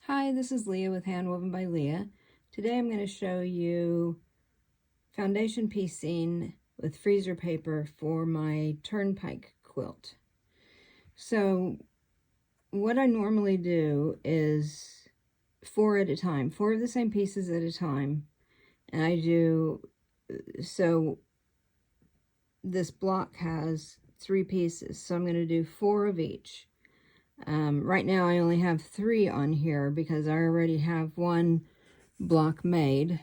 Hi, this is Leah with Handwoven by Leah. Today I'm going to show you foundation piecing with freezer paper for my TurnPike quilt. So what I normally do is 4 at a time, 4 of the same pieces at a time. And I do, so this block has 3 pieces, so I'm going to do 4 of each. Right now I only have 3 on here because I already have one block made,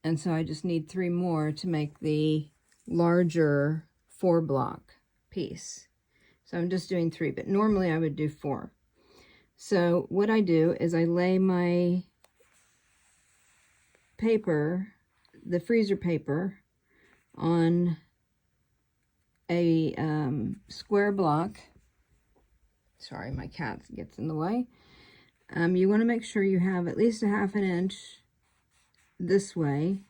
and so I just need 3 more to make the larger 4 block piece. So I'm just doing 3, but normally I would do 4. So what I do is I lay my paper, the freezer paper, on a square block. Sorry, my cat gets in the way. You want to make sure you have at least a ½ inch this way,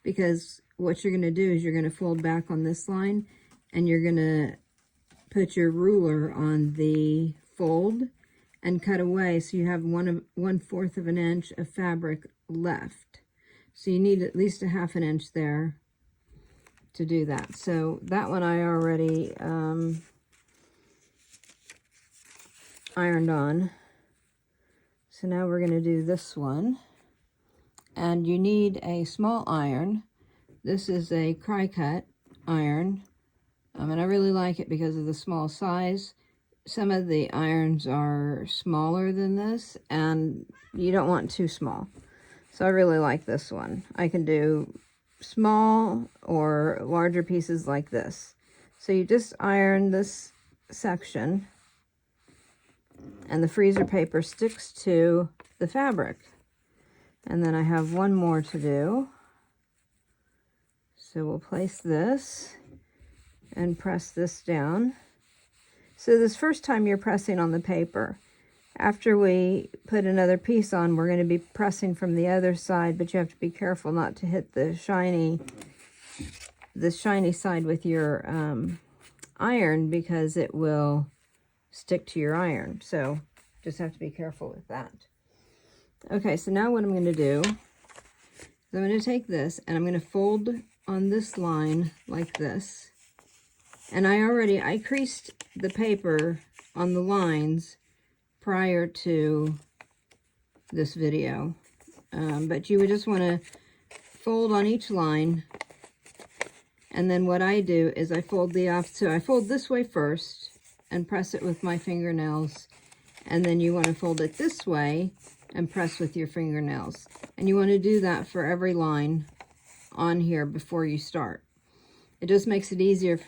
because what you're going to do is you're going to fold back on this line and you're going to put your ruler on the fold and cut away, so you have 1/4 of an inch of fabric left. So you need at least a ½ inch there to do that. So that one I already ironed on. So now we're going to do this one, and you need a small iron. This is a Cry-Cut iron, and I really like it because of the small size. Some of the irons are smaller than this, and you don't want too small. So I really like this one. I can do small or larger pieces like this. So you just iron this section, and the freezer paper sticks to the fabric. And then I have one more to do. So we'll place this and press this down. So this first time you're pressing on the paper. After we put another piece on, we're going to be pressing from the other side, but you have to be careful not to hit the shiny side with your iron, because it will stick to your iron. So just have to be careful with that. Okay, so now what I'm going to do is I'm going to take this and I'm going to fold on this line like this. And I creased the paper on the lines prior to this video. But you would just want to fold on each line. And then what I do is I fold so I fold this way first and press it with my fingernails, and then you want to fold it this way and press with your fingernails. And you want to do that for every line on here before you start. It just makes it easier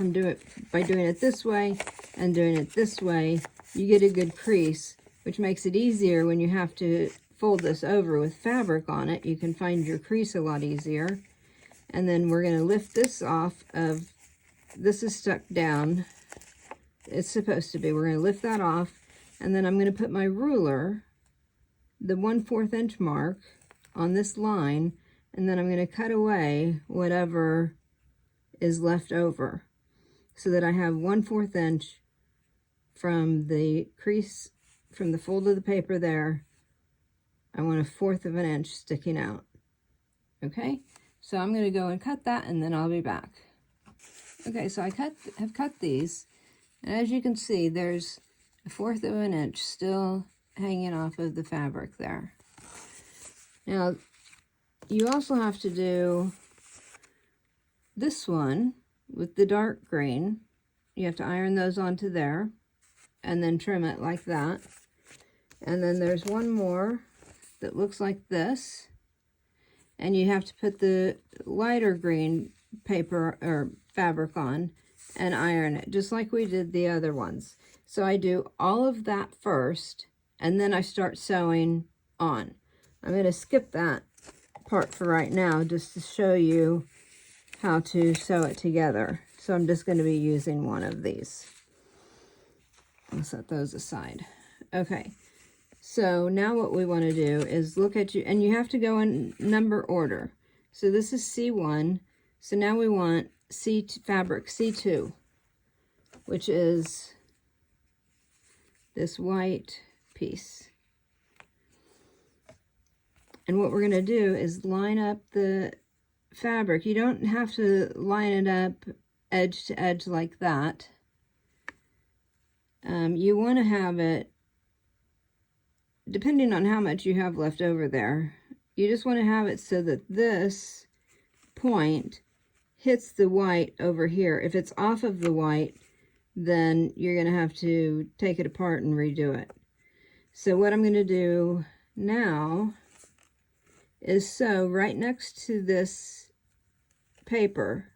by doing it this way and doing it this way. You get a good crease, which makes it easier when you have to fold this over with fabric on it. You can find your crease a lot easier. And then we're going to lift this off of, this is stuck down. It's supposed to be. We're going to lift that off, and then I'm going to put my ruler, the 1/4 inch mark, on this line, and then I'm going to cut away whatever is left over, so that I have 1/4 inch from the crease, from the fold of the paper there. I want 1/4 of an inch sticking out. Okay, so I'm going to go and cut that, and then I'll be back. Okay, so I have cut these. And as you can see, there's 1/4 of an inch still hanging off of the fabric there. Now, you also have to do this one with the dark green. You have to iron those onto there and then trim it like that. And then there's one more that looks like this. And you have to put the lighter green paper or fabric on and iron it, just like we did the other ones. So I do all of that first, and then I start sewing on. I'm going to skip that part for right now, just to show you how to sew it together. So I'm just going to be using one of these. I'll set those aside. Okay, so now what we want to do is look at and you have to go in number order. So this is C1, so now we want fabric C2, which is this white piece. And what we're going to do is line up the fabric. You don't have to line it up edge to edge like that. You want to have it, depending on how much you have left over there, you just want to have it so that this point hits the white over here. If it's off of the white, then you're going to have to take it apart and redo it. So what I'm going to do now is sew right next to this paper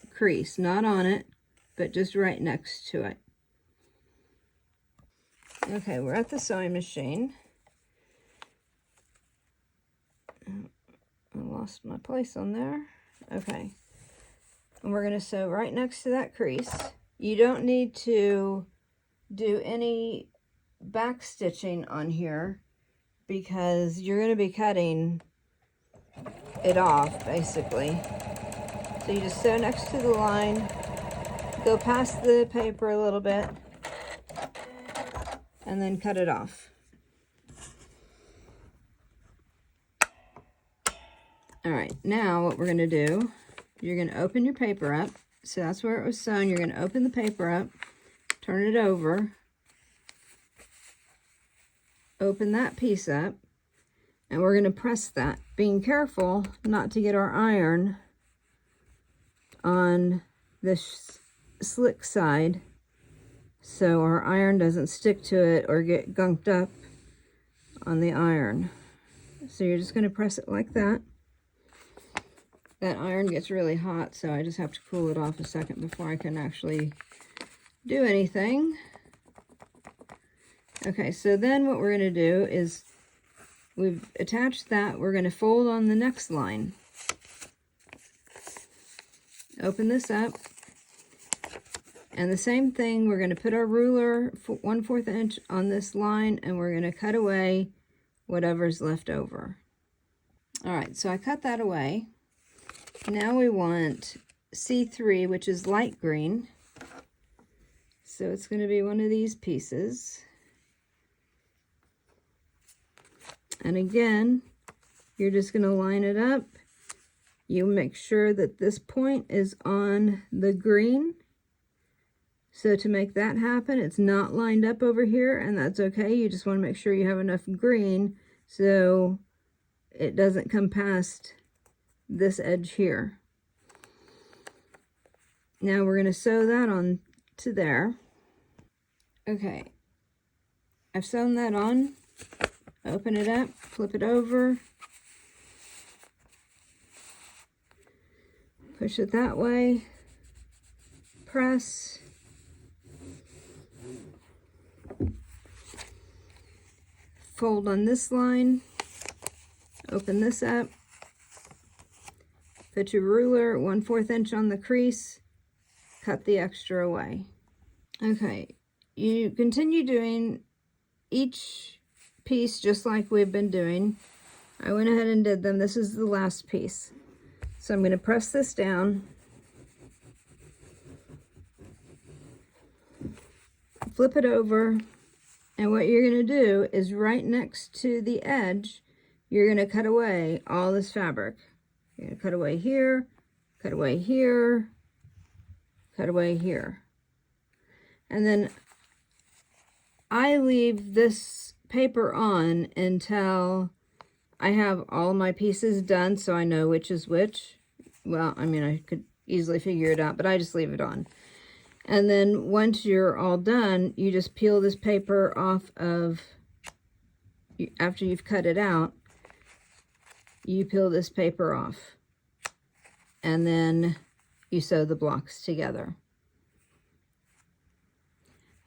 crease, not on it, but just right next to it. Okay, we're at the sewing machine. I lost my place on there. Okay, and we're going to sew right next to that crease. You don't need to do any back stitching on here because you're going to be cutting it off basically. So you just sew next to the line, go past the paper a little bit, and then cut it off. All right, now what we're going to do, you're going to open your paper up. So that's where it was sewn. You're going to open the paper up, turn it over, open that piece up, and we're going to press that, being careful not to get our iron on this slick side so our iron doesn't stick to it or get gunked up on the iron. So you're just going to press it like that. That iron gets really hot, so I just have to cool it off a second before I can actually do anything. Okay, so then what we're going to do is we've attached that. We're going to fold on the next line. Open this up. And the same thing, we're going to put our ruler 1/4 inch on this line, and we're going to cut away whatever's left over. All right, so I cut that away. Now we want C3, which is light green. So it's going to be one of these pieces. And again, you're just going to line it up. You make sure that this point is on the green. So to make that happen, it's not lined up over here, and that's okay. You just want to make sure you have enough green so it doesn't come past this edge here. Now we're going to sew that on to there. Okay, I've sewn that on. Open it up, flip it over, push it that way, press, fold on this line, open this up, put your ruler 1/4 inch on the crease, cut the extra away. Okay, you continue doing each piece just like we've been doing. I went ahead and did them. This is the last piece. So I'm going to press this down, flip it over, and what you're going to do is right next to the edge, you're going to cut away all this fabric. You're going to cut away here, cut away here, cut away here. And then I leave this paper on until I have all my pieces done so I know which is which. Well, I mean, I could easily figure it out, but I just leave it on. And then once you're all done, you just peel this paper off of, after you've cut it out, you peel this paper off. And then you sew the blocks together.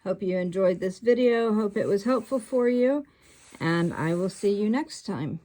Hope you enjoyed this video. Hope it was helpful for you. And I will see you next time.